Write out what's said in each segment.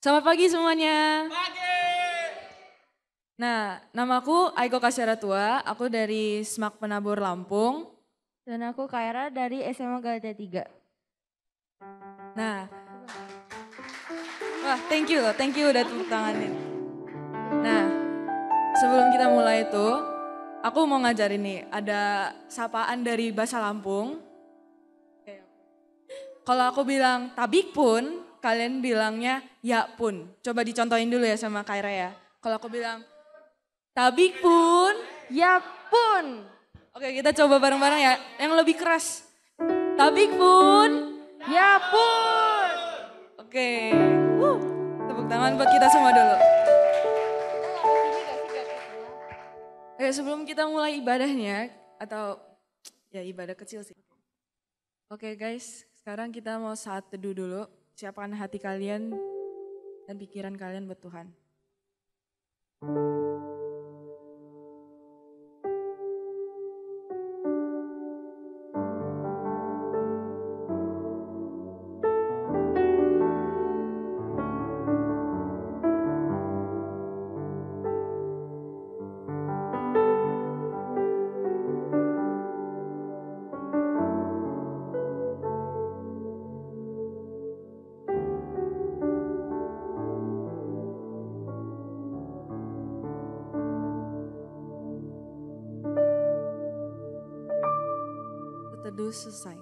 Selamat pagi semuanya. Pagi. Nah, namaku Aiko Kasyaratua, aku dari SMAK Penabur Lampung. Dan aku Kaira dari SMA Galatia 3. Nah, wah thank you udah tepuk tanganin. Nah, sebelum kita mulai itu, aku mau ngajarin nih, ada sapaan dari bahasa Lampung. Kalau aku bilang tabik pun, kalian bilangnya ya pun. Coba dicontohin dulu ya sama Kaira ya. Kalau aku bilang tabik pun, Ya pun. oke kita coba bareng-bareng ya, yang lebih keras. Tabik pun, Ya pun. oke. Tepuk tangan buat kita semua dulu. Oke, sebelum kita mulai ibadahnya, atau ya ibadah kecil sih. Oke guys, sekarang kita mau saat teduh dulu. Siapkan hati kalian dan pikiran kalian buat Tuhan. Teduh selesai.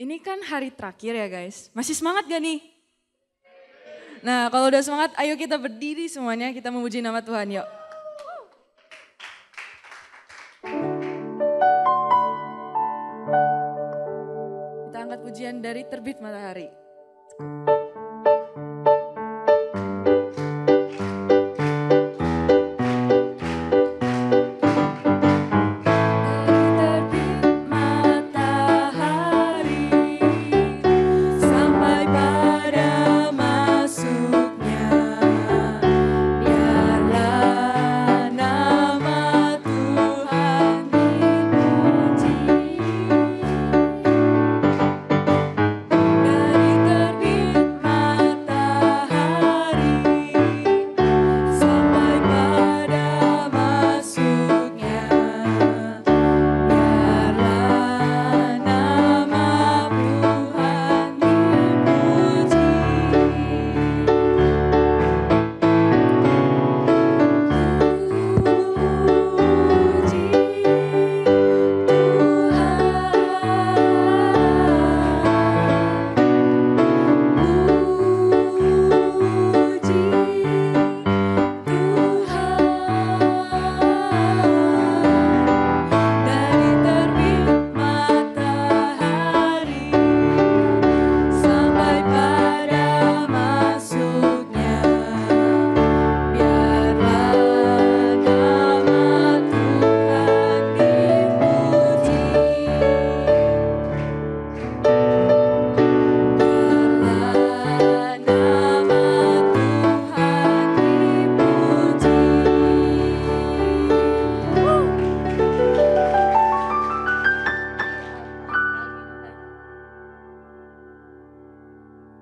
Ini kan hari terakhir ya guys. Masih semangat gak nih? Nah kalau udah semangat ayo kita berdiri semuanya, kita memuji nama Tuhan yuk. Kita angkat pujian dari terbit matahari.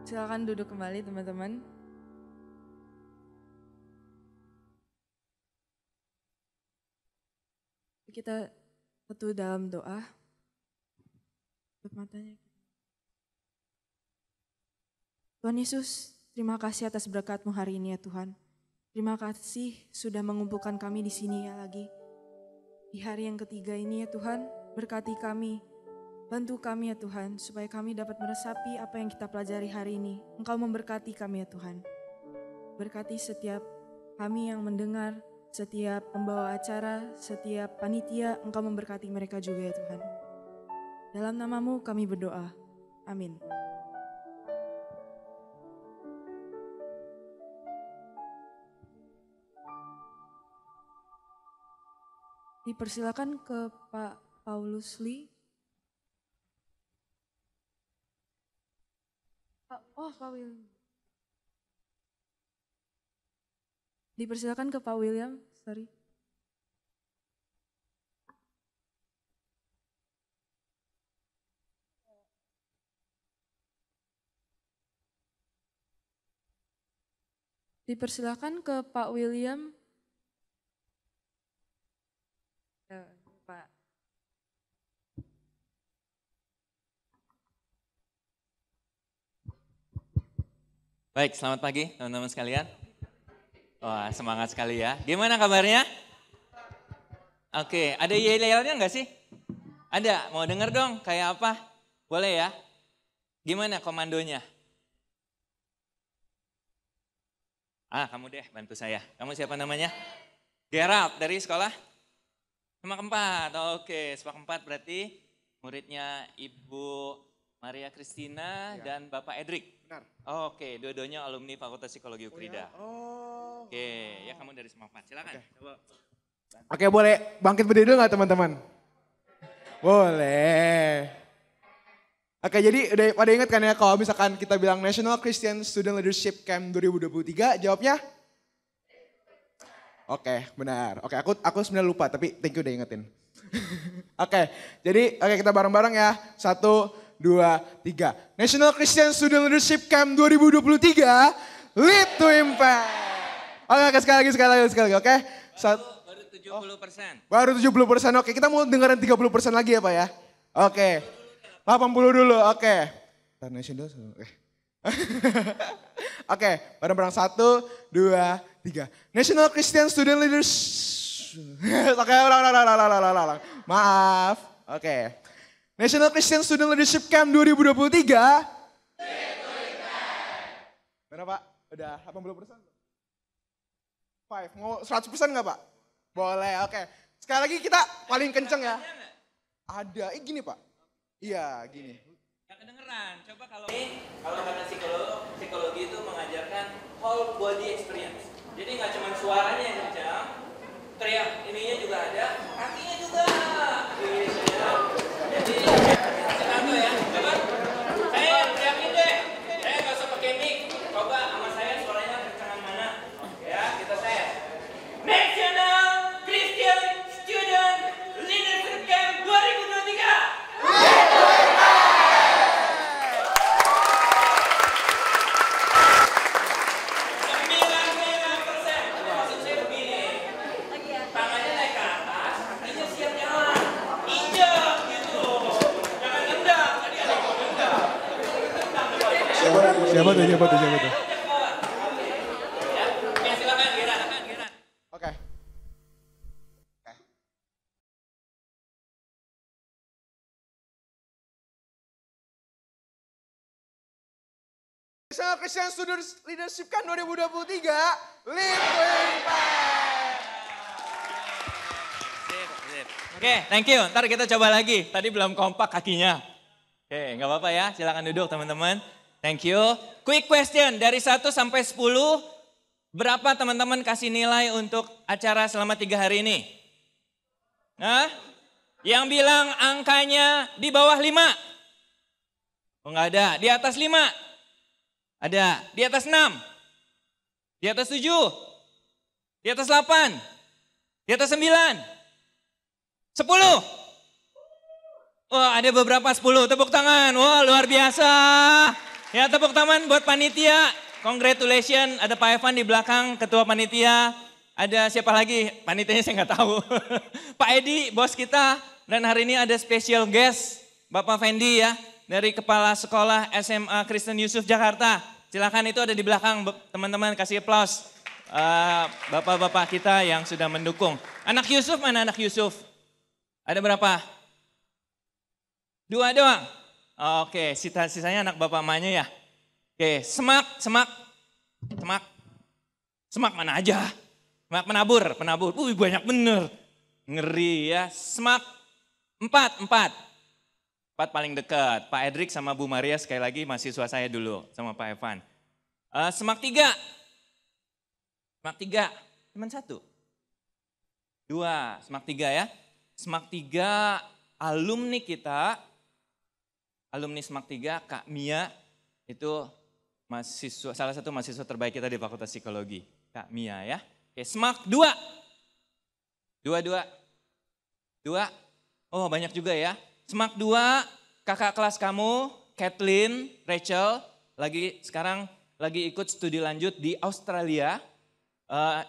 Silakan duduk kembali teman-teman. Kita teduh dalam doa. Tutup matanya. Tuhan Yesus, terima kasih atas berkat-Mu hari ini ya Tuhan. Terima kasih sudah mengumpulkan kami di sini ya lagi. Di hari yang ketiga ini ya Tuhan, berkati kami. Bantu kami ya Tuhan, supaya kami dapat meresapi apa yang kita pelajari hari ini. Engkau memberkati kami ya Tuhan. Berkati setiap kami yang mendengar, setiap pembawa acara, setiap panitia, Engkau memberkati mereka juga ya Tuhan. Dalam nama-Mu kami berdoa. Amin. Dipersilakan ke Pak Paulus Lee. Pak William. Dipersilakan ke Pak William, sorry. Dipersilakan ke Pak William. Pak. Baik, selamat pagi teman-teman sekalian. Wah, semangat sekali ya. Gimana kabarnya? Oke, ada yel-yelnya enggak sih? Ada, mau denger dong kayak apa? Boleh ya? Gimana komandonya? Kamu deh bantu saya. Kamu siapa namanya? Gerald dari sekolah? Semak 4, oke. Semak 4 berarti muridnya Ibu Maria Kristina dan Bapak Edric. Benar. Oke, dua-duanya alumni Fakultas Psikologi Ukrida. Oke, ya kamu dari Semak 4, silakan. Coba. Oke, boleh bangkit berdiri dulu gak teman-teman? Boleh. Oke, jadi udah pada ingat kan ya kalau misalkan kita bilang National Christian Student Leadership Camp 2023, jawabnya? Oke, benar. Oke, aku sebenarnya lupa tapi thank you udah ingetin. Oke, jadi kita bareng-bareng ya. 1, 2, 3. National Christian Student Leadership Camp 2023, Lead to Impact. Oke, sekali lagi, oke. Baru 70%. Baru 70%, oke. Kita mau dengerin 30% lagi ya Pak ya. Oke. 80 dulu, oke. National, oke. Oke, bareng-bareng 1, 2, 3. National Christian Student Leaders. Oke, ulang. Maaf. Oke. National Christian Student Leadership Camp 2023. Berapa Pak? Udah 80%? 5, mau 100% nggak Pak? Boleh, oke. Sekali lagi kita paling kenceng ya. Ada, gini Pak. Iya, gini. Gak kedengeran, coba kalau kata psikologi itu mengajarkan whole body experience. Jadi nggak cuma suaranya yang kencang, teriak ininya juga ada, kakinya juga. Gitu ya. Jadi satu ya, coba saya yang teriakin deh. Saya nggak usah pakai mic. Coba sama saya suaranya kencangan mana? Ya, kita tes. National Christian Student Leadership Camp 2023. Siapa tuh? Ya, silakan, Gira. Oke. National Christian Student Leadership Camp 2023, Lead to Impact. Sip. Oke, thank you. Ntar kita coba lagi. Tadi belum kompak kakinya. Oke, nggak apa-apa ya. Silakan duduk teman-teman. Thank you. Quick question, dari 1 sampai 10, berapa teman-teman kasih nilai untuk acara selama 3 hari ini? Hah? Yang bilang angkanya di bawah 5? Oh nggak ada, di atas 5? Ada, di atas 6? Di atas 7? Di atas 8? Di atas 9? 10? Wah ada beberapa 10, tepuk tangan, wah luar biasa. Ya tepuk tangan buat panitia, congratulations, ada Pak Evan di belakang, ketua panitia. Ada siapa lagi, panitianya saya nggak tahu. Pak Edi, bos kita, dan hari ini ada special guest, Bapak Fendi ya, dari Kepala Sekolah SMA Kristen Yusuf Jakarta. Silakan itu ada di belakang, teman-teman kasih aplaus. Bapak-bapak kita yang sudah mendukung. Anak Yusuf, mana anak Yusuf? Ada berapa? 2 doang? Oke, sisanya anak bapak emaknya ya. Oke, semak mana aja. Semak penabur. Banyak bener. Ngeri ya. Semak 4 paling dekat. Pak Edric sama Bu Maria sekali lagi mahasiswa saya dulu sama Pak Evan. Semak 3. Cuman 1. 2, semak 3 ya. Semak 3 alumni kita. Alumni Semak 3, Kak Mia, itu salah satu mahasiswa terbaik kita di Fakultas Psikologi. Kak Mia ya. Oke, Semak 2. 2. Oh banyak juga ya. Semak 2, kakak kelas kamu, Kathleen, Rachel, lagi sekarang lagi ikut studi lanjut di Australia,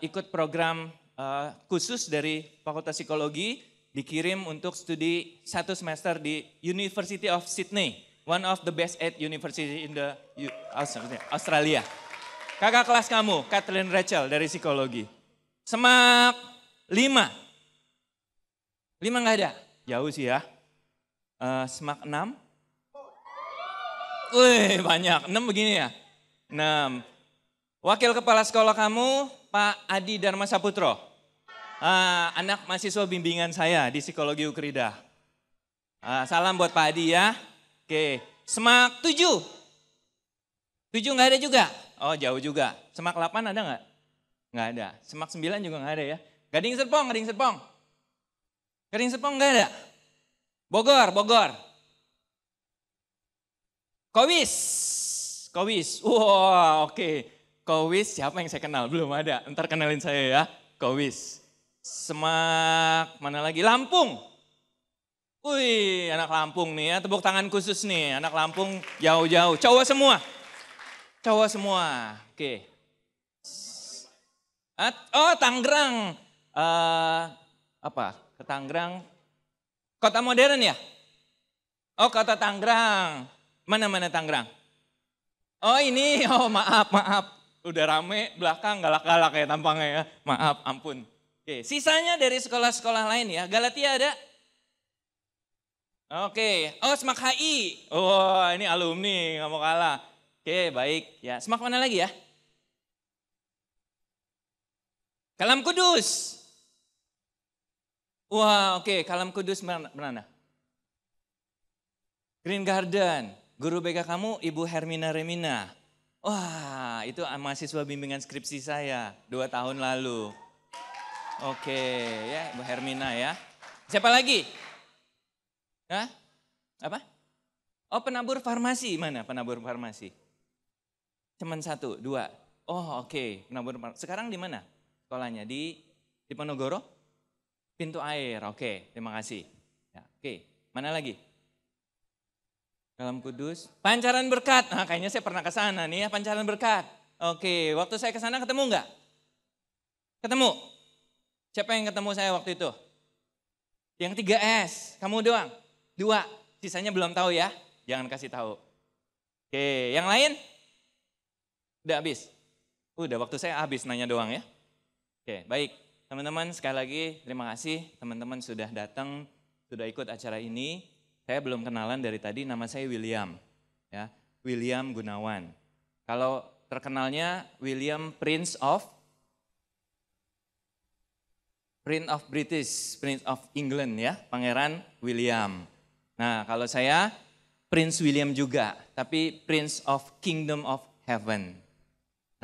ikut program khusus dari Fakultas Psikologi, dikirim untuk studi 1 semester di University of Sydney, one of the best 8 university in the Australia. Kakak kelas kamu, Kathleen Rachel dari psikologi. Semak 5. 5 nggak ada? Jauh sih ya. Semak 6. Wih banyak, 6 begini ya. 6. Wakil Kepala Sekolah kamu, Pak Adi Dharma Saputro. Anak mahasiswa bimbingan saya di Psikologi Ukrida. Salam buat Pak Adi ya. Oke, Semak 7. 7 nggak ada juga? Oh jauh juga. Semak 8 ada nggak? Nggak ada. Semak 9 juga nggak ada ya. Gading Serpong, Gading Serpong. Gading Serpong nggak ada? Bogor. Kowis. Wah oke. Kowis siapa yang saya kenal? Belum ada. Ntar kenalin saya ya. Kowis. Semak mana lagi? Lampung. Wih anak Lampung nih ya. Tepuk tangan khusus nih. Anak Lampung jauh-jauh. Cowok semua. Oke. Tangerang. Ke Tangerang. Kota modern ya? Oh Kota Tangerang. Mana Tangerang? Oh ini, maaf. Udah rame belakang galak-galak ya tampangnya ya. Maaf, ampun. Oke, sisanya dari sekolah-sekolah lain ya. Galatia ada? Oke, Semak HI. Oh ini alumni, gak mau kalah. Oke, baik ya. Semak mana lagi ya? Kalam Kudus. Wah oke, Kalam Kudus mana? Green Garden. Guru BK kamu Ibu Hermina Remina. Wah itu mahasiswa bimbingan skripsi saya 2 tahun lalu. Oke ya Ibu Hermina ya. Siapa lagi? Hah? Apa? Oh penabur farmasi, mana penabur farmasi? Cuman 1, 2. Oh oke, penabur farmasi. Sekarang di mana sekolahnya? Di Ponorogo? Pintu Air, oke terima kasih. Ya, oke, mana lagi? Kalam Kudus, Pancaran Berkat. Nah, kayaknya saya pernah ke sana nih ya, Pancaran Berkat. Oke, waktu saya ke sana ketemu enggak? Ketemu. Siapa yang ketemu saya waktu itu? Yang 3S, kamu doang. 2, sisanya belum tahu ya. Jangan kasih tahu. Oke, yang lain? Udah habis? Udah, waktu saya habis nanya doang ya. Oke, baik. Teman-teman sekali lagi terima kasih teman-teman sudah datang, sudah ikut acara ini. Saya belum kenalan dari tadi, nama saya William, ya William Gunawan. Kalau terkenalnya William Prince of England ya, Pangeran William. Nah kalau saya Prince William juga, tapi Prince of Kingdom of Heaven.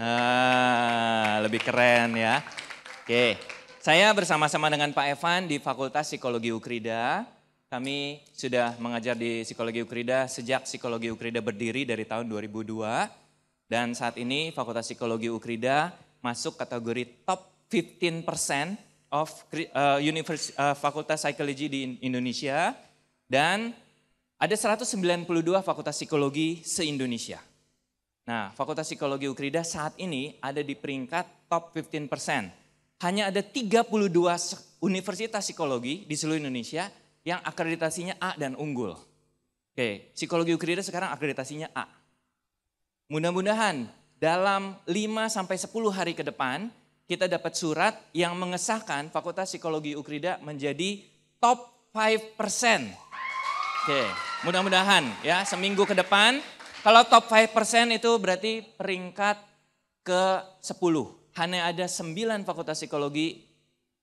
Nah lebih keren ya. Oke, saya bersama-sama dengan Pak Evan di Fakultas Psikologi Ukrida. Kami sudah mengajar di Psikologi Ukrida sejak Psikologi Ukrida berdiri dari tahun 2002. Dan saat ini Fakultas Psikologi Ukrida masuk kategori top 15% of Fakultas Psikologi di Indonesia. Dan ada 192 Fakultas Psikologi se-Indonesia. Nah Fakultas Psikologi Ukrida saat ini ada di peringkat top 15%. Hanya ada 32 universitas psikologi di seluruh Indonesia yang akreditasinya A dan unggul. Oke, Psikologi Ukrida sekarang akreditasinya A. Mudah-mudahan dalam 5-10 hari ke depan kita dapat surat yang mengesahkan Fakultas Psikologi Ukrida menjadi top 5%. Oke, mudah-mudahan ya seminggu ke depan. Kalau top 5% itu berarti peringkat ke-10. Hanya ada 9 Fakultas Psikologi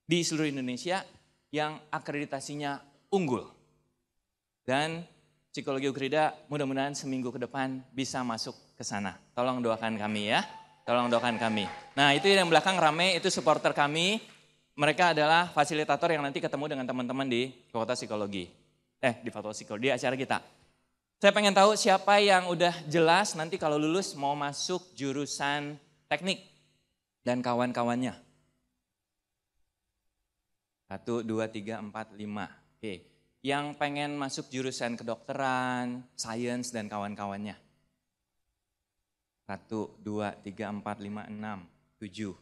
di seluruh Indonesia yang akreditasinya unggul. Dan Psikologi Ukrida mudah-mudahan seminggu ke depan bisa masuk ke sana. Tolong doakan kami ya, tolong doakan kami. Nah itu yang belakang rame, itu supporter kami. Mereka adalah fasilitator yang nanti ketemu dengan teman-teman di Fakultas Psikologi. Di Fakultas Psikologi, di acara kita. Saya pengen tahu siapa yang udah jelas nanti kalau lulus mau masuk jurusan teknik dan kawan-kawannya. 1, 2, 3, 4, 5. Oke, yang pengen masuk jurusan kedokteran, sains dan kawan-kawannya. 1, 2, 3, 4, 5, 6, 7.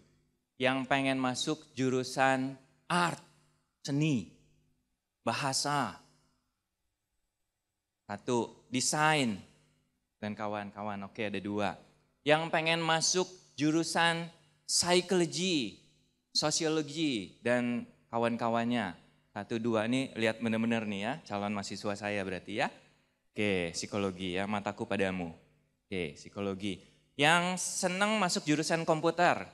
Yang pengen masuk jurusan art, seni, bahasa. 1, desain, dan kawan-kawan. Oke, ada 2. Yang pengen masuk jurusan psikologi, sosiologi, dan kawan-kawannya. 1, 2, ini lihat benar-benar nih ya, calon mahasiswa saya berarti ya. Oke, psikologi ya, mataku padamu. Oke, psikologi. Yang senang masuk jurusan komputer.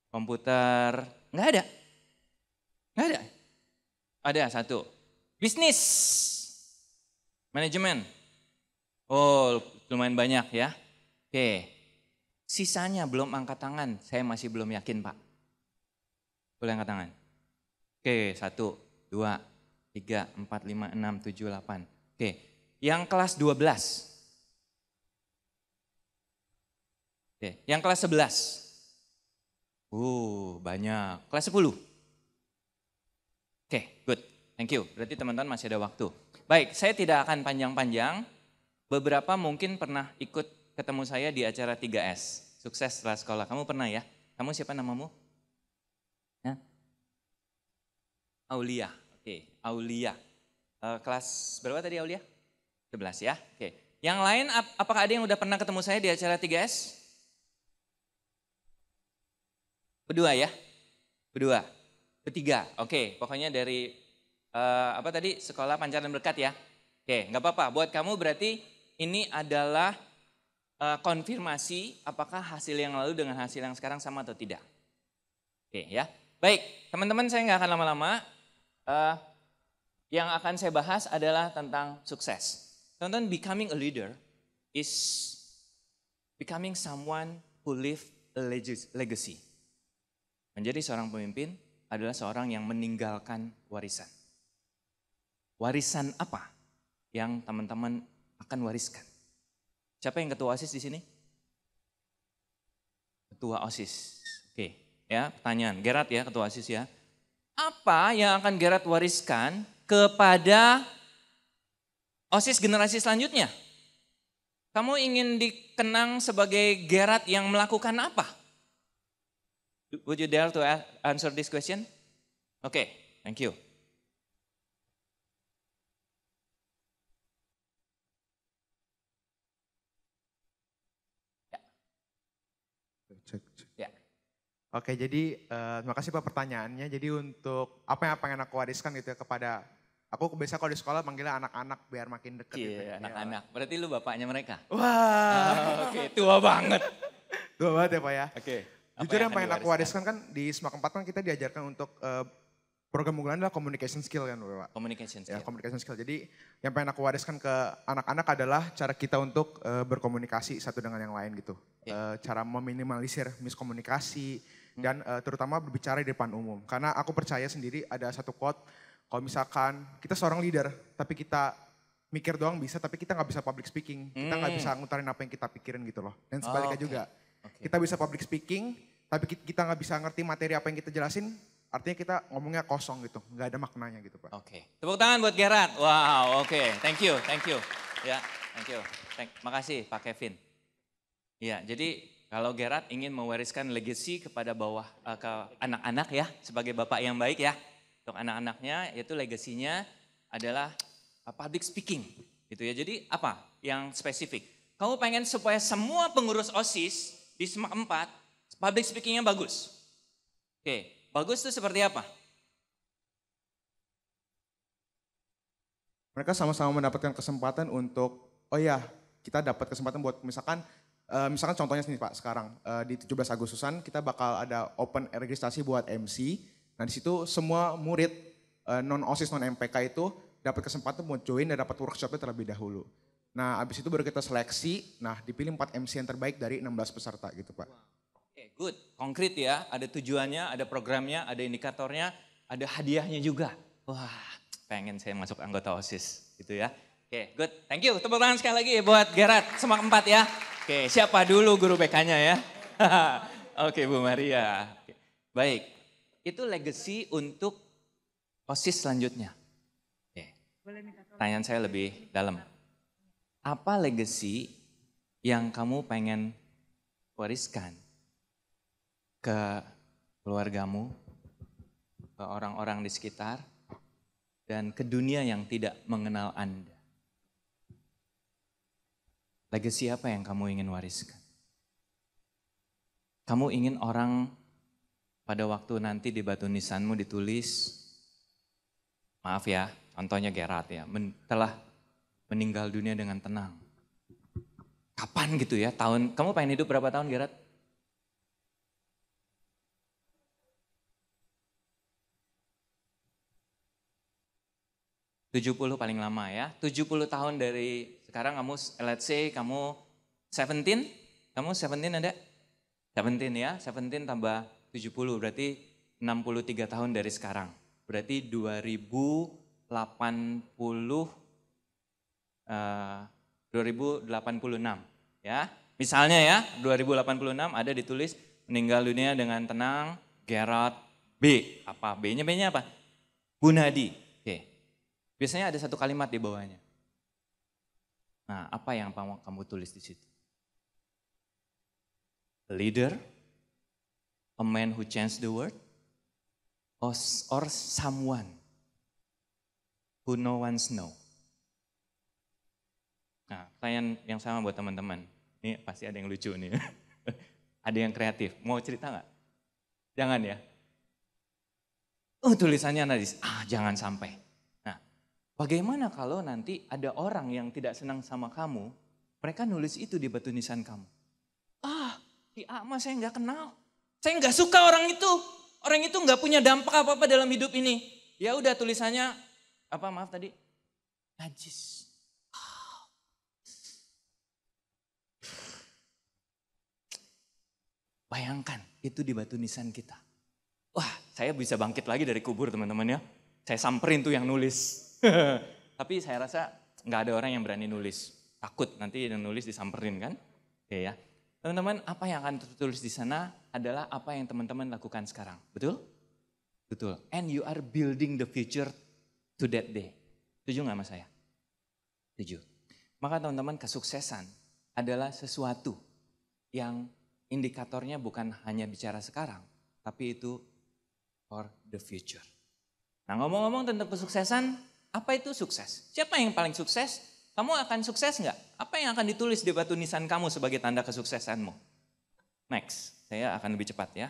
Komputer, nggak ada. Nggak ada. Ada 1. Bisnis, manajemen. Oh, lumayan banyak ya. Oke, sisanya belum angkat tangan, saya masih belum yakin Pak. Boleh angkat tangan? Oke, 1, 2, 3, 4, 5, 6, 7, 8. Oke, yang kelas 12. Oke, yang kelas 11. Banyak. Kelas 10. Oke, good. Thank you. Berarti teman-teman masih ada waktu. Baik, saya tidak akan panjang-panjang. Beberapa mungkin pernah ikut ketemu saya di acara 3S. Sukses setelah sekolah. Kamu pernah ya? Kamu siapa namamu? Ya? Aulia. Oke, Aulia. Kelas berapa tadi Aulia? 11 ya. Oke. Yang lain, apakah ada yang udah pernah ketemu saya di acara 3S? Berdua ya? Berdua. Bertiga. Oke, pokoknya dari apa tadi? Sekolah Pancaran Berkat ya. Oke, nggak apa-apa. Buat kamu berarti ini adalah konfirmasi apakah hasil yang lalu dengan hasil yang sekarang sama atau tidak. Oke ya. Baik, teman-teman saya nggak akan lama-lama. Yang akan saya bahas adalah tentang sukses. Teman-teman, becoming a leader is becoming someone who live a legacy. Menjadi seorang pemimpin adalah seorang yang meninggalkan warisan. Warisan apa yang teman-teman akan wariskan? Siapa yang ketua OSIS di sini? Ketua OSIS. Oke, ya, pertanyaan. Gerard ya, ketua OSIS ya. Apa yang akan Gerard wariskan kepada OSIS generasi selanjutnya? Kamu ingin dikenang sebagai Gerard yang melakukan apa? Would you dare to answer this question? Oke, thank you. Cek. Ya. Oke, jadi terima kasih Pak pertanyaannya. Jadi untuk apa yang pengen aku wariskan gitu ya kepada, aku biasa kalau di sekolah manggilnya anak-anak biar makin deket gitu. Iya, anak-anak. Berarti lu bapaknya mereka? Wah. Oke, tua banget. Tua banget ya Pak ya. Oke. Jujur yang pengen aku wariskan kan di SMAK 4 kan kita diajarkan untuk program unggulan adalah communication skill kan Pak. Communication skill. Ya, communication skill. Jadi yang pengen aku wariskan ke anak-anak adalah cara kita untuk berkomunikasi satu dengan yang lain gitu. Cara meminimalisir miskomunikasi dan terutama berbicara di depan umum. Karena aku percaya sendiri ada satu quote, kalau misalkan kita seorang leader tapi kita mikir doang bisa tapi kita nggak bisa public speaking. Kita nggak bisa ngutarin apa yang kita pikirin gitu loh. Dan sebaliknya juga. Kita bisa public speaking tapi kita nggak bisa ngerti materi apa yang kita jelasin. Artinya kita ngomongnya kosong gitu, nggak ada maknanya gitu Pak. Oke, tepuk tangan buat Gerard. Wow, oke, thank you. Ya, thank you. Makasih Pak Kevin. Ya, jadi kalau Gerard ingin mewariskan legacy kepada ke anak-anak ya, sebagai bapak yang baik ya. Untuk anak-anaknya, yaitu legasinya adalah public speaking gitu ya. Jadi apa yang spesifik? Kamu pengen supaya semua pengurus OSIS di SMAK 4 public speakingnya bagus. Oke. Bagus itu seperti apa? Mereka sama-sama mendapatkan kesempatan untuk, oh ya kita dapat kesempatan buat misalkan contohnya sini Pak sekarang di 17 Agustusan kita bakal ada open registrasi buat MC. Nah di situ semua murid non-OSIS non-MPK itu dapat kesempatan buat join dan dapat workshopnya terlebih dahulu. Nah abis itu baru kita seleksi, nah dipilih 4 MC yang terbaik dari 16 peserta gitu Pak. Oke, good. Konkret ya, ada tujuannya, ada programnya, ada indikatornya, ada hadiahnya juga. Wah, pengen saya masuk anggota OSIS gitu ya. Oke, good. Thank you. Tepuk tangan sekali lagi buat Gerard SMAK 4 ya. Oke, siapa dulu guru BK-nya ya? Oke, Bu Maria. Oke. Baik, itu legacy untuk OSIS selanjutnya. Oke. Pertanyaan saya lebih dalam. Apa legacy yang kamu pengen wariskan ke keluargamu, ke orang-orang di sekitar, dan ke dunia yang tidak mengenal Anda? Legacy apa yang kamu ingin wariskan? Kamu ingin orang pada waktu nanti di batu nisanmu ditulis, maaf ya, contohnya Gerard ya, telah meninggal dunia dengan tenang. Kapan gitu ya, tahun, kamu pengen hidup berapa tahun Gerard? ...70 paling lama ya, 70 tahun dari sekarang kamu, let's say kamu 17, kamu 17 ada? 17 ya, 17 tambah 70 berarti 63 tahun dari sekarang. Berarti 2086 ya. Misalnya ya, 2086 ada ditulis meninggal dunia dengan tenang Gerard B. Apa? B-nya apa? Gunadi. Oke. Biasanya ada satu kalimat di bawahnya. Nah, apa yang kamu tulis di situ? A leader, a man who changed the world, or someone who no one's know. Nah, pertanyaan yang sama buat teman-teman. Ini pasti ada yang lucu nih. Ada yang kreatif. Mau cerita nggak? Jangan ya. Oh, tulisannya nadis. Jangan sampai. Nah, bagaimana kalau nanti ada orang yang tidak senang sama kamu, mereka nulis itu di batu nisan kamu. Si Ama saya nggak kenal. Saya nggak suka orang itu. Orang itu nggak punya dampak apa-apa dalam hidup ini. Ya udah tulisannya, maaf tadi? Najis. Bayangkan, itu di batu nisan kita. Wah, saya bisa bangkit lagi dari kubur teman-teman ya. Saya samperin tuh yang nulis. Tapi saya rasa nggak ada orang yang berani nulis. Takut nanti yang nulis disamperin kan. Oke ya. Teman-teman, apa yang akan tertulis di sana adalah apa yang teman-teman lakukan sekarang. Betul? Betul. And you are building the future to that day. Setuju nggak sama saya? Setuju. Maka teman-teman, kesuksesan adalah sesuatu yang indikatornya bukan hanya bicara sekarang, tapi itu for the future. Nah, ngomong-ngomong tentang kesuksesan, apa itu sukses? Siapa yang paling sukses? Kamu akan sukses nggak? Apa yang akan ditulis di batu nisan kamu sebagai tanda kesuksesanmu? Next, saya akan lebih cepat ya.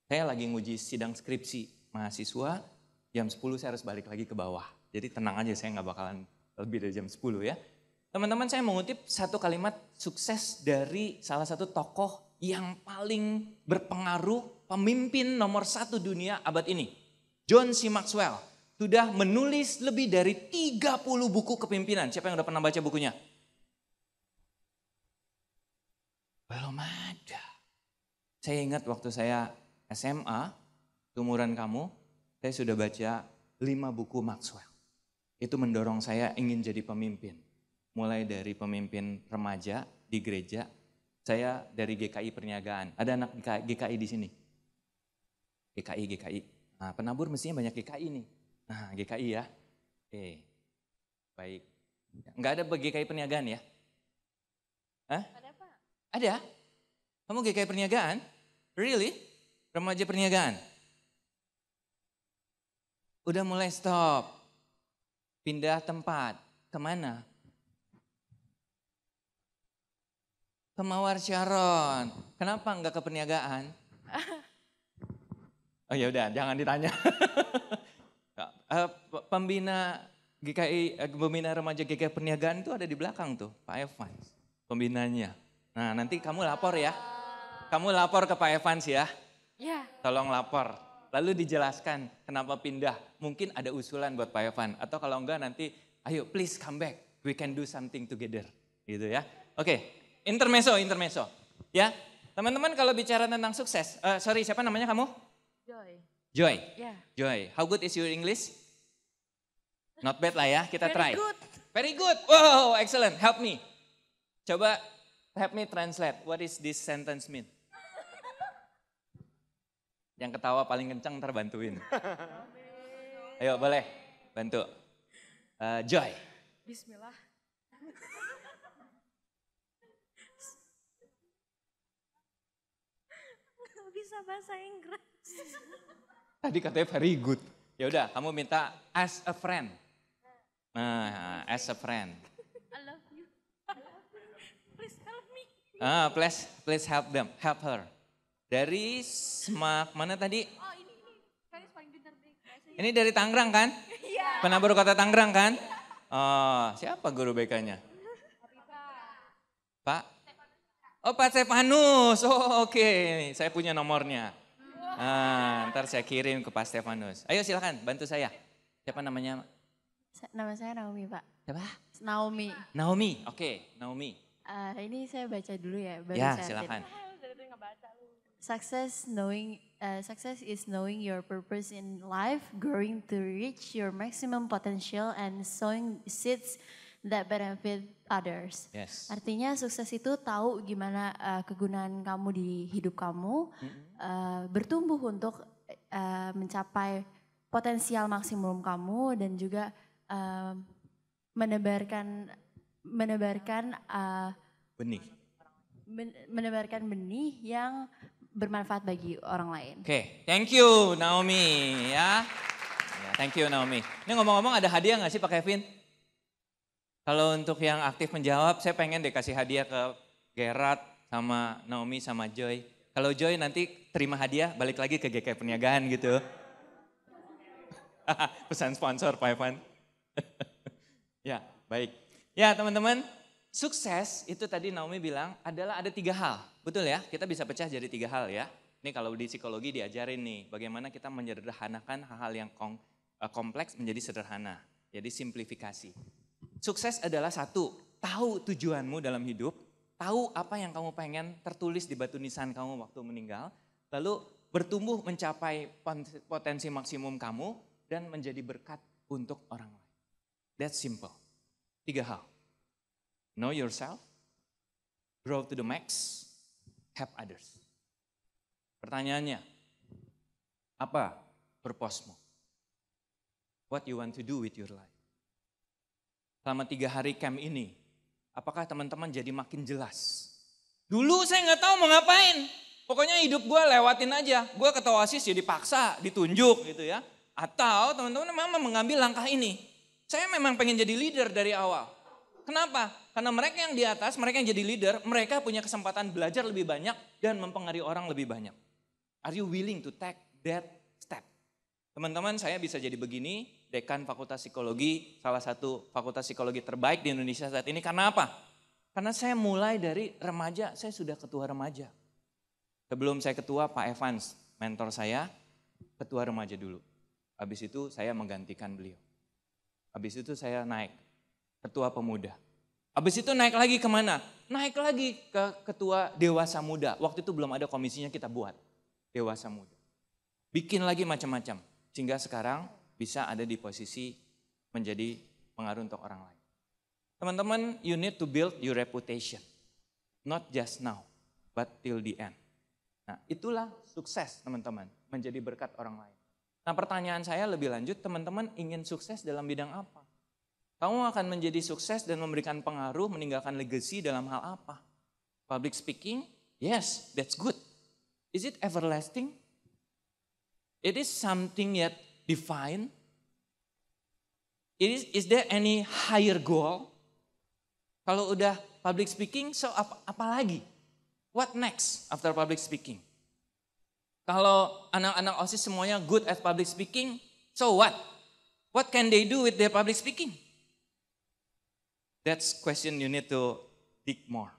Saya lagi nguji sidang skripsi mahasiswa, jam 10 saya harus balik lagi ke bawah. Jadi tenang aja, saya nggak bakalan lebih dari jam 10 ya. Teman-teman, saya mengutip satu kalimat sukses dari salah satu tokoh yang paling berpengaruh, pemimpin nomor 1 dunia abad ini. John C. Maxwell. Sudah menulis lebih dari 30 buku kepemimpinan. Siapa yang udah pernah baca bukunya? Belum ada. Saya ingat waktu saya SMA, seumuran kamu, saya sudah baca 5 buku Maxwell. Itu mendorong saya ingin jadi pemimpin. Mulai dari pemimpin remaja di gereja, saya dari GKI Perniagaan. Ada anak GKI di sini? GKI. Nah, penabur mestinya banyak GKI nih. Nah, GKI ya. Oke, baik. Enggak ada GKI Perniagaan ya? Hah? Ada Pak. Ada? Kamu GKI Perniagaan? Really? Remaja Perniagaan? Udah mulai stop. Pindah tempat. Kemana? Ke Mawar Sharon. Kenapa enggak ke Perniagaan? Oh ya udah, jangan ditanya. Pembina GKI, pembina remaja GKI Perniagaan itu ada di belakang tuh, Pak Evans, pembinanya. Nah, nanti kamu lapor ya. Kamu lapor ke Pak Evans ya. Ya. Tolong lapor. Lalu dijelaskan kenapa pindah. Mungkin ada usulan buat Pak Evans. Atau kalau enggak nanti, ayo please come back. We can do something together. Gitu ya. Oke, intermezzo. Ya, teman-teman kalau bicara tentang sukses. Siapa namanya kamu? Joy. Ya. Joy. How good is your English? Not bad lah ya, kita try. Very good. Very good. Wow, excellent. Help me. Coba help me translate. What is this sentence mean? Yang ketawa paling kencang ntar bantuin. Ayo boleh, bantu. Joy. Bismillah. bisa bahasa Inggris. Tadi katanya very good. Ya udah, kamu minta as a friend. Nah, as a friend. I love you. Please help me. Please help her. Dari Semak mana tadi? Oh ini Karis paling pintar deh. Ini dari Tangerang kan? Iya. Penabur Kota Tangerang kan? Oh, siapa guru BK-nya? Pak? Oh, Pak Stefanus. Oh, oke. Saya punya nomornya. Ntar saya kirim ke Pak Stefanus. Ayo silakan bantu saya. Siapa namanya? Nama saya Naomi Pak. Siapa? Naomi. Naomi. Oke, Naomi. Ini saya baca dulu ya. Baru Ya, saya silakan. Success is knowing your purpose in life, growing to reach your maximum potential and sowing seeds that benefit others. Yes. Artinya sukses itu tahu gimana kegunaan kamu di hidup kamu, bertumbuh untuk mencapai potensial maksimum kamu dan juga menebarkan benih yang bermanfaat bagi orang lain. Oke, thank you Naomi ya. Thank you Naomi. Ini ngomong-ngomong ada hadiah gak sih Pak Kevin? Kalau untuk yang aktif menjawab, saya pengen deh kasih hadiah ke Gerard sama Naomi sama Joy. Kalau Joy nanti terima hadiah balik lagi ke GK Perniagaan gitu. Pesan sponsor Pak Evan. Ya, baik. Ya teman-teman, sukses itu tadi Naomi bilang adalah ada 3 hal. Betul ya, kita bisa pecah jadi 3 hal ya. Ini kalau di psikologi diajarin nih, bagaimana kita menyederhanakan hal-hal yang kompleks menjadi sederhana. Jadi simplifikasi. Sukses adalah 1, tahu tujuanmu dalam hidup, tahu apa yang kamu pengen tertulis di batu nisan kamu waktu meninggal, lalu bertumbuh mencapai potensi maksimum kamu dan menjadi berkat untuk orang lain. That's simple. 3 hal. Know yourself, grow to the max, help others. Pertanyaannya, apa purpose-mu? What you want to do with your life? Selama 3 hari camp ini, apakah teman-teman jadi makin jelas? Dulu saya nggak tahu mau ngapain. Pokoknya hidup gue lewatin aja. Gue ketua OSIS jadi paksa, ditunjuk gitu ya. Atau teman-teman memang mengambil langkah ini. Saya memang pengen jadi leader dari awal. Kenapa? Karena mereka yang di atas, mereka yang jadi leader, mereka punya kesempatan belajar lebih banyak dan mempengaruhi orang lebih banyak. Are you willing to take that step? Teman-teman, saya bisa jadi begini, dekan Fakultas Psikologi, salah satu fakultas psikologi terbaik di Indonesia saat ini. Karena apa? Karena saya mulai dari remaja, saya sudah ketua remaja. Sebelum saya ketua, Pak Evans, mentor saya, ketua remaja dulu. Habis itu saya menggantikan beliau. Habis itu saya naik, ketua pemuda. Habis itu naik lagi kemana? Naik lagi ke ketua dewasa muda. Waktu itu belum ada komisinya, kita buat dewasa muda. Bikin lagi macam-macam. Sehingga sekarang bisa ada di posisi menjadi pengaruh untuk orang lain. Teman-teman, you need to build your reputation. Not just now, but till the end. Nah, itulah sukses teman-teman, menjadi berkat orang lain. Nah, pertanyaan saya lebih lanjut, teman-teman ingin sukses dalam bidang apa? Kamu akan menjadi sukses dan memberikan pengaruh, meninggalkan legacy dalam hal apa? Public speaking? Yes, that's good. Is it everlasting? It is something yet defined? Is there any higher goal? Kalau udah public speaking, so apa lagi? What next after public speaking? Kalau anak-anak OSIS semuanya good at public speaking, so what? What can they do with their public speaking? That's question you need to dig more.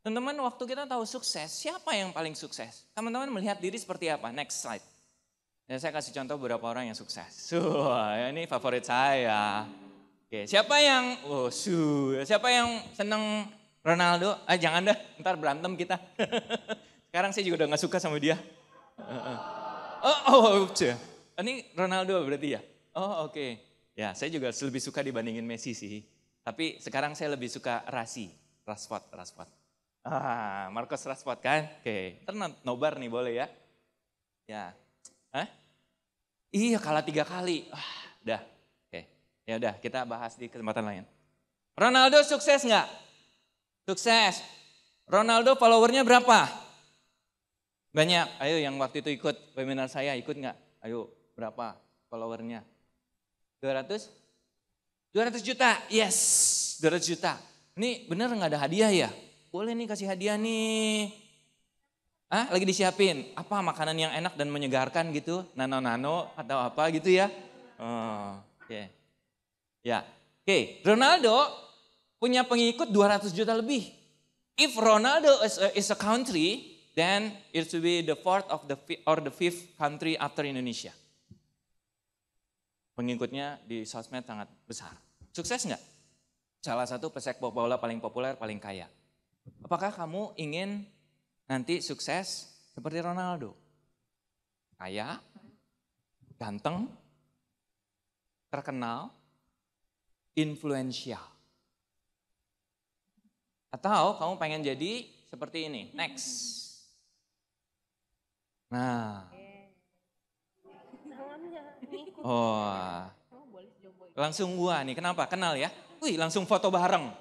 Teman-teman, waktu kita tahu sukses, siapa yang paling sukses? Teman-teman melihat diri seperti apa? Next slide. Ya, saya kasih contoh beberapa orang yang sukses. Ini favorit saya. Oke, siapa yang seneng Ronaldo? Jangan dah, ntar berantem kita. Sekarang saya juga udah gak suka sama dia. Ini Ronaldo berarti ya? Oh oke. Ya, saya juga lebih suka dibandingin Messi sih. Tapi sekarang saya lebih suka Rashford. Marcus Rashford kan? Oke, ntar nobar nih boleh ya? Ya. Iya, kalah 3 kali. Udah. Oke. Ya udah, kita bahas di kesempatan lain. Ronaldo sukses nggak? Sukses. Ronaldo followernya berapa? Banyak, ayo yang waktu itu ikut webinar saya, ikut nggak? Ayo, berapa followernya? 200? 200 juta, yes, 200 juta. Ini bener nggak ada hadiah ya? Boleh nih kasih hadiah nih. Lagi disiapin, apa makanan yang enak dan menyegarkan gitu? Nano-nano atau apa gitu ya? Oh, oke. Ya, oke. Ronaldo punya pengikut 200 juta lebih. If Ronaldo is a country, then it should be the fourth or the fifth country after Indonesia. Pengikutnya di sosmed sangat besar. Sukses nggak? Salah satu pesepak bola paling populer, paling kaya. Apakah kamu ingin nanti sukses seperti Ronaldo? Kaya, ganteng, terkenal, influential. Atau kamu pengen jadi seperti ini, next. Nah. Oh. Langsung gua nih, kenapa? Kenal ya? Wih, langsung foto bareng.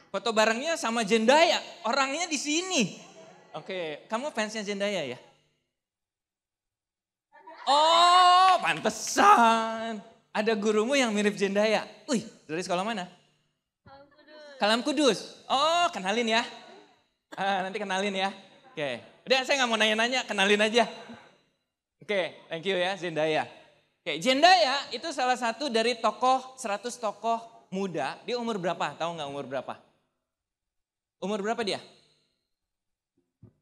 Foto barengnya sama Zendaya, orangnya di sini. Oke, kamu fansnya Zendaya ya? Oh, pantesan. Ada gurumu yang mirip Zendaya. Wih, dari sekolah mana? Kalam Kudus. Oh, kenalin ya. Nanti kenalin ya. Oke, udah saya nggak mau nanya-nanya, kenalin aja. Oke, thank you ya Zendaya. Oke, Zendaya itu salah satu dari 100 tokoh muda. Dia umur berapa? Tahu nggak umur berapa? Umur berapa dia?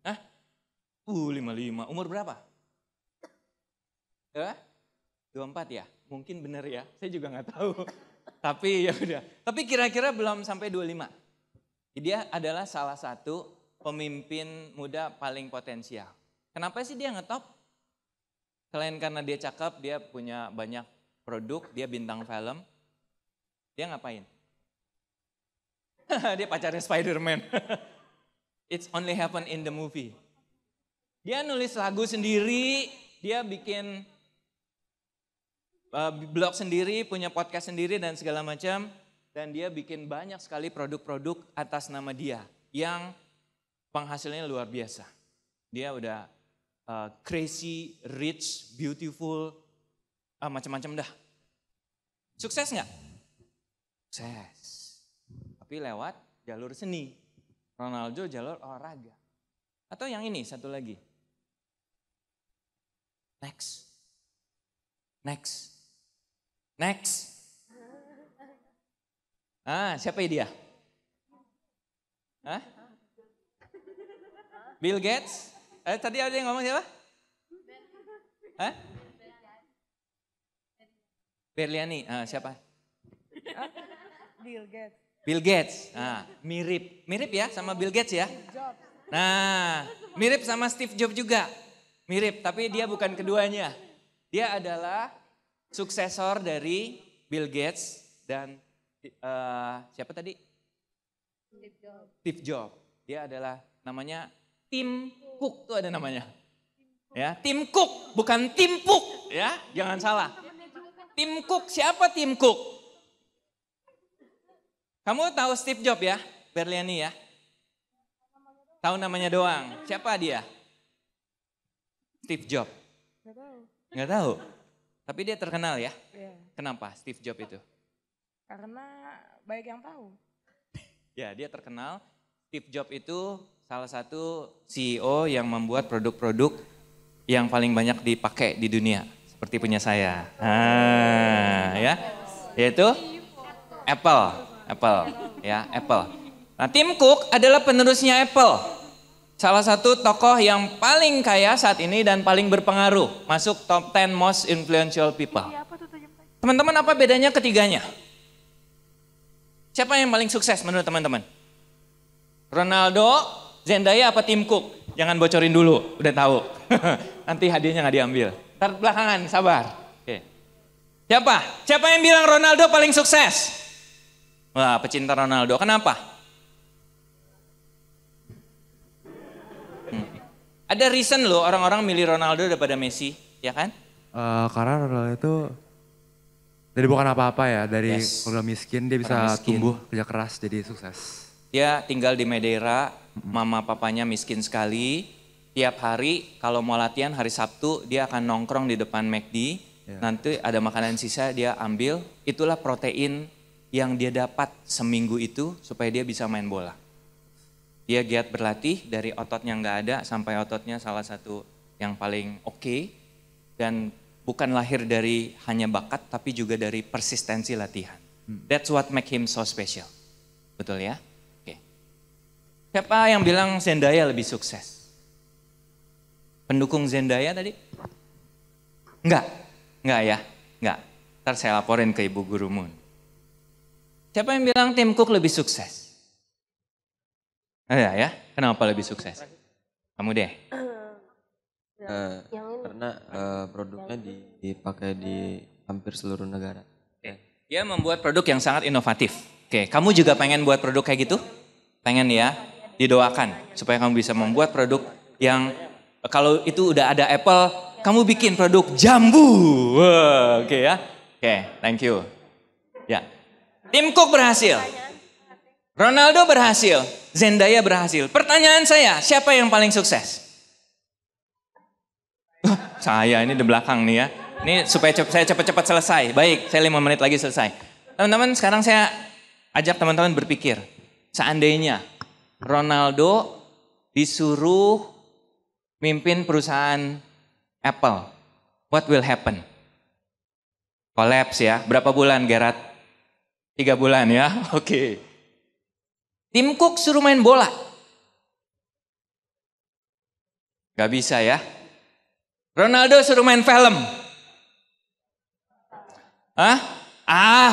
55. Umur berapa? 24 ya? Mungkin benar ya, saya juga nggak tahu. Tapi ya udah. Tapi kira-kira belum sampai 25. Dia adalah salah satu pemimpin muda paling potensial. Kenapa sih dia ngetop? Selain karena dia cakep, dia punya banyak produk, dia bintang film. Dia ngapain? Dia pacarnya Spider-Man. It's only happen in the movie. Dia nulis lagu sendiri, dia bikin blog sendiri, punya podcast sendiri dan segala macam. Dan dia bikin banyak sekali produk-produk atas nama dia yang penghasilnya luar biasa. Dia udah crazy, rich, beautiful, macam-macam dah. Sukses nggak? Sukses. Tapi lewat jalur seni. Ronaldo jalur olahraga. Atau yang ini satu lagi. Next. Siapa dia? Bill Gates? Tadi ada yang ngomong siapa? Berliani, siapa? Bill Gates. Mirip ya sama Bill Gates ya. Nah, mirip sama Steve Jobs juga. Mirip, tapi dia bukan keduanya. Dia adalah suksesor dari Bill Gates dan siapa tadi? Steve Jobs. Dia adalah namanya Tim Cook, itu ada namanya. Ya, Tim Cook, bukan Tim Cook, ya, jangan salah. Tim Cook, siapa Tim Cook? Kamu tahu Steve Jobs ya, Berliani ya? Tahu namanya doang. Siapa dia? Steve Jobs. Nggak tahu. Tapi dia terkenal ya. Iya. Kenapa Steve Jobs itu? Karena banyak yang tahu. Ya, dia terkenal. Steve Jobs itu salah satu CEO yang membuat produk-produk yang paling banyak dipakai di dunia. Seperti punya saya. Ya. Yaitu Apple. Nah, Tim Cook adalah penerusnya Apple. Salah satu tokoh yang paling kaya saat ini dan paling berpengaruh. Masuk top 10 most influential people. Teman-teman, apa bedanya ketiganya? Siapa yang paling sukses menurut teman-teman? Ronaldo, Zendaya apa Tim Cook? Jangan bocorin dulu, udah tahu. Nanti hadiahnya nggak diambil. Ntar belakangan, sabar. Oke. Siapa yang bilang Ronaldo paling sukses? Wah, pecinta Ronaldo. Kenapa? Ada reason loh orang-orang milih Ronaldo daripada Messi, ya kan? Karena Ronaldo itu dari bukan apa-apa ya, dari keluarga miskin dia bisa tumbuh kerja keras jadi sukses. Dia tinggal di Madeira, mama papanya miskin sekali, tiap hari kalau mau latihan hari Sabtu dia akan nongkrong di depan McD, nanti ada makanan sisa dia ambil, itulah protein yang dia dapat seminggu itu supaya dia bisa main bola. Dia giat berlatih dari ototnya nggak ada sampai ototnya salah satu yang paling oke, dan bukan lahir dari hanya bakat tapi juga dari persistensi latihan. That's what make him so special. Betul ya? Oke. Siapa yang bilang Zendaya lebih sukses? Pendukung Zendaya tadi? Enggak ya? Enggak. Ntar saya laporin ke Ibu Guru Moon. Siapa yang bilang Tim Cook lebih sukses? Ada ya? Kenapa lebih sukses? Kamu deh. Karena produknya dipakai di hampir seluruh negara. Dia membuat produk yang sangat inovatif. Oke, kamu juga pengen buat produk kayak gitu? Pengen ya? Didoakan supaya kamu bisa membuat produk yang kalau itu udah ada Apple, kamu bikin produk jambu. Oke ya? Oke, thank you. Ya. Tim Cook berhasil. Ronaldo berhasil. Zendaya berhasil. Pertanyaan saya, siapa yang paling sukses? Saya ini di belakang nih ya. Ini supaya saya cepat-cepat selesai. Baik, saya 5 menit lagi selesai. Teman-teman, sekarang saya ajak teman-teman berpikir. Seandainya Ronaldo disuruh mimpin perusahaan Apple, what will happen? Collapse ya. Berapa bulan, Gerard? 3 bulan ya. Oke. Tim Cook suruh main bola. Gak bisa ya. Ronaldo suruh main film.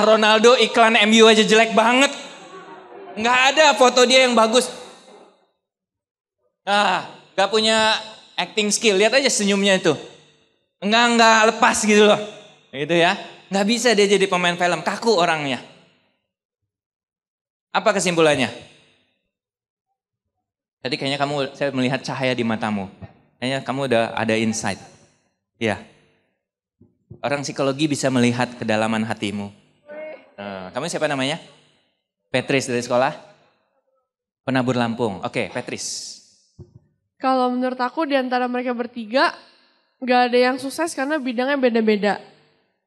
Ronaldo iklan MU aja jelek banget. Nggak ada foto dia yang bagus. Nggak punya acting skill. Lihat aja senyumnya itu. Nggak lepas gitu loh. Gitu ya. Nggak bisa dia jadi pemain film. Kaku orangnya. Apa kesimpulannya? Tadi kayaknya saya melihat cahaya di matamu. Kayaknya kamu udah ada insight. Ya. Orang psikologi bisa melihat kedalaman hatimu. Kamu siapa namanya? Petris dari sekolah? Penabur Lampung. Oke, Petris. Kalau menurut aku di antara mereka bertiga, gak ada yang sukses karena bidangnya beda-beda.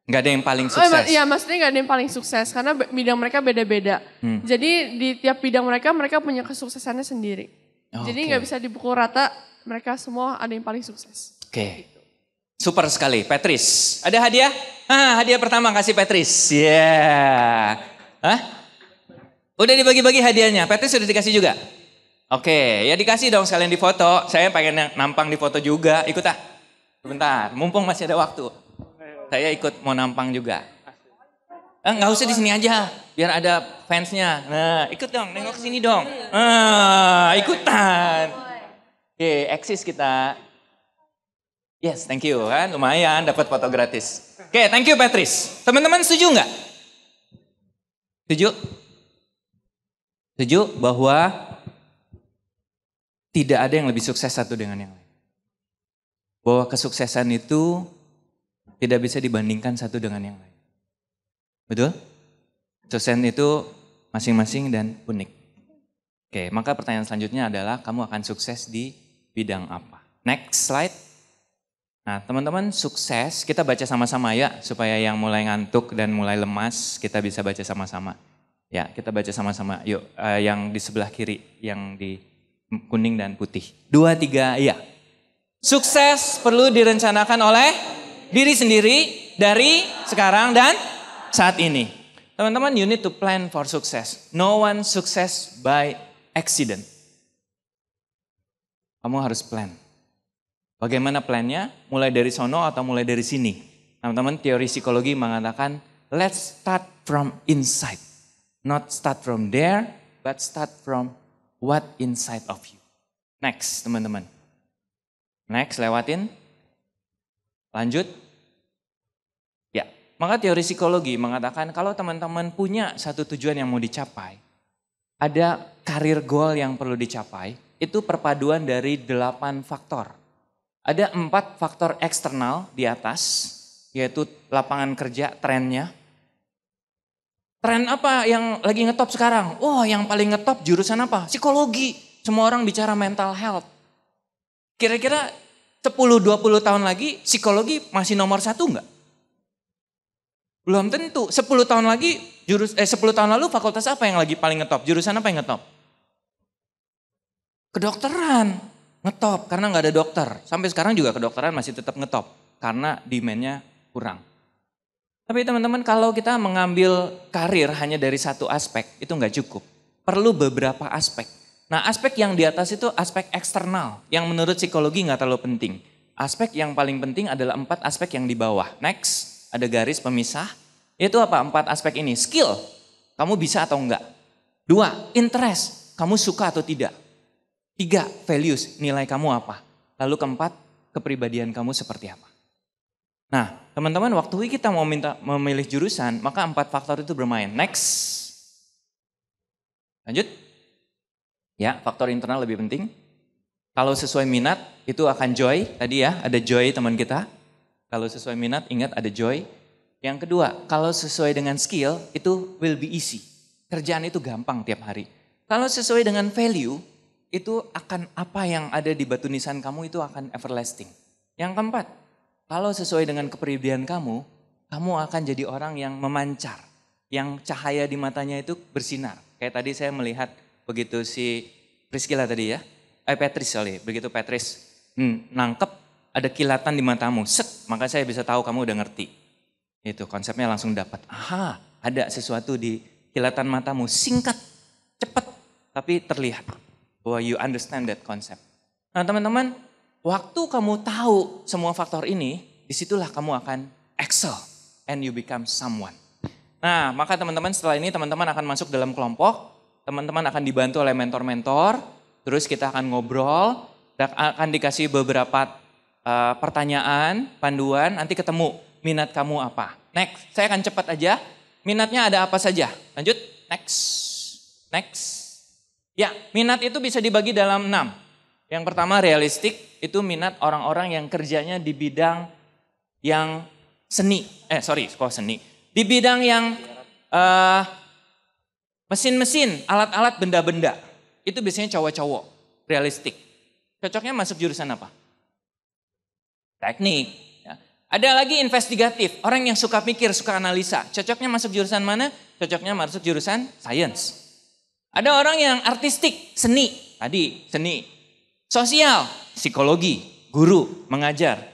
Gak ada yang paling sukses? Iya, maksudnya gak ada yang paling sukses karena bidang mereka beda-beda. Jadi di tiap bidang mereka punya kesuksesannya sendiri. Jadi gak bisa dipukul rata, mereka semua ada yang paling sukses. Oke. Super sekali, Petris. Ada hadiah? Hadiah pertama kasih Petris. Yeah. Udah dibagi-bagi hadiahnya. Petris sudah dikasih juga? Oke, ya dikasih dong sekalian di foto. Saya pengen nampang di foto juga. Ikut Sebentar, mumpung masih ada waktu. Saya ikut mau nampang juga. Nggak usah di sini aja, biar ada fansnya. Nah, ikut dong, nengok ke sini dong. Ikutan. Oke, eksis kita. Yes, thank you kan, lumayan dapat foto gratis. Oke, thank you Petris. Teman-teman setuju nggak? Setuju? Setuju bahwa tidak ada yang lebih sukses satu dengan yang lain. Bahwa kesuksesan itu tidak bisa dibandingkan satu dengan yang lain. Betul? Kesuksesan itu masing-masing dan unik. Oke, maka pertanyaan selanjutnya adalah kamu akan sukses di bidang apa? Next slide. Nah, teman-teman sukses, kita baca sama-sama ya, supaya yang mulai ngantuk dan mulai lemas, kita bisa baca sama-sama. Ya, kita baca sama-sama. Yuk, yang di sebelah kiri, yang di kuning dan putih. 2, 3, ya. Sukses perlu direncanakan oleh diri sendiri dari sekarang dan saat ini. Teman-teman, you need to plan for success. No one success by accident. Kamu harus plan. Bagaimana plannya? Mulai dari sono atau mulai dari sini? Teman-teman, teori psikologi mengatakan, let's start from inside. Not start from there, but start from what inside of you. Next, teman-teman. Next, lewatin. Lanjut. Ya, maka teori psikologi mengatakan kalau teman-teman punya satu tujuan yang mau dicapai, ada karir goal yang perlu dicapai, itu perpaduan dari 8 faktor. Ada 4 faktor eksternal di atas, yaitu lapangan kerja, trennya. Tren apa yang lagi ngetop sekarang? Yang paling ngetop jurusan apa? Psikologi. Semua orang bicara mental health. Kira-kira 10-20 tahun lagi psikologi masih nomor 1 enggak? Belum tentu. 10 tahun lagi 10 tahun lalu fakultas apa yang lagi paling ngetop? Jurusan apa yang ngetop? Kedokteran ngetop karena nggak ada dokter. Sampai sekarang juga kedokteran masih tetap ngetop karena demand-nya kurang. Tapi teman-teman, kalau kita mengambil karir hanya dari satu aspek itu nggak cukup. Perlu beberapa aspek. Nah, aspek yang di atas itu aspek eksternal yang menurut psikologi nggak terlalu penting. Aspek yang paling penting adalah 4 aspek yang di bawah. Next. Ada garis pemisah, itu apa 4 aspek ini? Skill, kamu bisa atau enggak. 2, interest, kamu suka atau tidak. 3, values, nilai kamu apa. Lalu keempat, kepribadian kamu seperti apa. Nah, teman-teman, waktu kita mau memilih jurusan, maka 4 faktor itu bermain. Next. Lanjut. Ya, faktor internal lebih penting. Kalau sesuai minat, itu akan joy. Tadi ya, ada joy teman kita. Kalau sesuai minat, ingat ada joy. Yang kedua, kalau sesuai dengan skill, itu will be easy. Kerjaan itu gampang tiap hari. Kalau sesuai dengan value, itu akan apa yang ada di batu nisan kamu itu akan everlasting. Yang keempat, kalau sesuai dengan kepribadian kamu akan jadi orang yang memancar. Yang cahaya di matanya itu bersinar. Kayak tadi saya melihat begitu si Priscilla tadi ya. Begitu Patrice nangkep. Ada kilatan di matamu, maka saya bisa tahu kamu udah ngerti. Itu konsepnya langsung dapat. Aha, ada sesuatu di kilatan matamu, singkat, cepat, tapi terlihat bahwa you understand that concept. Nah teman-teman, waktu kamu tahu semua faktor ini, disitulah kamu akan excel and you become someone. Nah maka teman-teman setelah ini teman-teman akan masuk dalam kelompok, teman-teman akan dibantu oleh mentor-mentor, terus kita akan ngobrol, dan akan dikasih beberapa pertanyaan, panduan, nanti ketemu minat kamu apa. Next, saya akan cepat aja. Minatnya ada apa saja? Lanjut, next. Ya, minat itu bisa dibagi dalam 6. Yang pertama realistik, itu minat orang-orang yang kerjanya di bidang yang seni. Di bidang yang mesin-mesin, alat-alat, benda-benda. Itu biasanya cowok-cowok, realistik. Cocoknya masuk jurusan apa? Teknik. Ya. Ada lagi investigatif, orang yang suka pikir, suka analisa. Cocoknya masuk jurusan mana? Cocoknya masuk jurusan science. Ada orang yang artistik, seni. Tadi seni. Sosial, psikologi, guru, mengajar.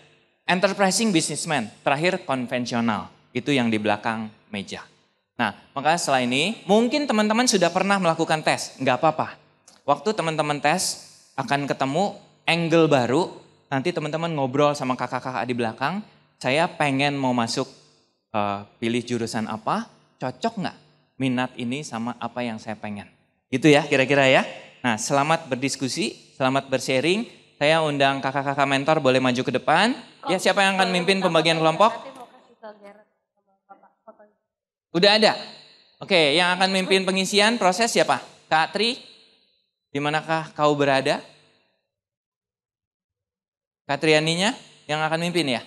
Enterprising businessman, terakhir konvensional. Itu yang di belakang meja. Nah, maka setelah ini mungkin teman-teman sudah pernah melakukan tes. Enggak apa-apa. Waktu teman-teman tes akan ketemu angle baru. Nanti teman-teman ngobrol sama kakak-kakak di belakang, saya pengen mau masuk pilih jurusan apa, cocok nggak minat ini sama apa yang saya pengen. Gitu ya kira-kira ya. Nah selamat berdiskusi, selamat bersharing. Saya undang kakak-kakak mentor boleh maju ke depan. Ya siapa yang akan mimpin pembagian kelompok? Udah ada? Oke, yang akan mimpin pengisian proses siapa? Kak Tri, di manakah kau berada? Kak Trianinya yang akan mimpin ya?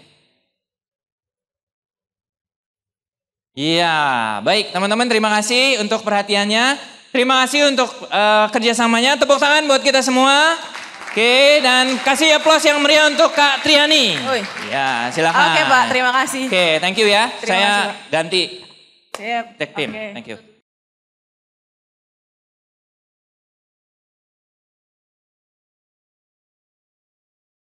Iya, baik teman-teman terima kasih untuk perhatiannya. Terima kasih untuk kerjasamanya. Tepuk tangan buat kita semua. Oke, dan kasih aplaus yang meriah untuk Kak Triani. Ya, silakan. Oke Pak, terima kasih. Oke, thank you ya. Terima kasih, Pak. Ganti. Siap. Tag team, Oke. thank you.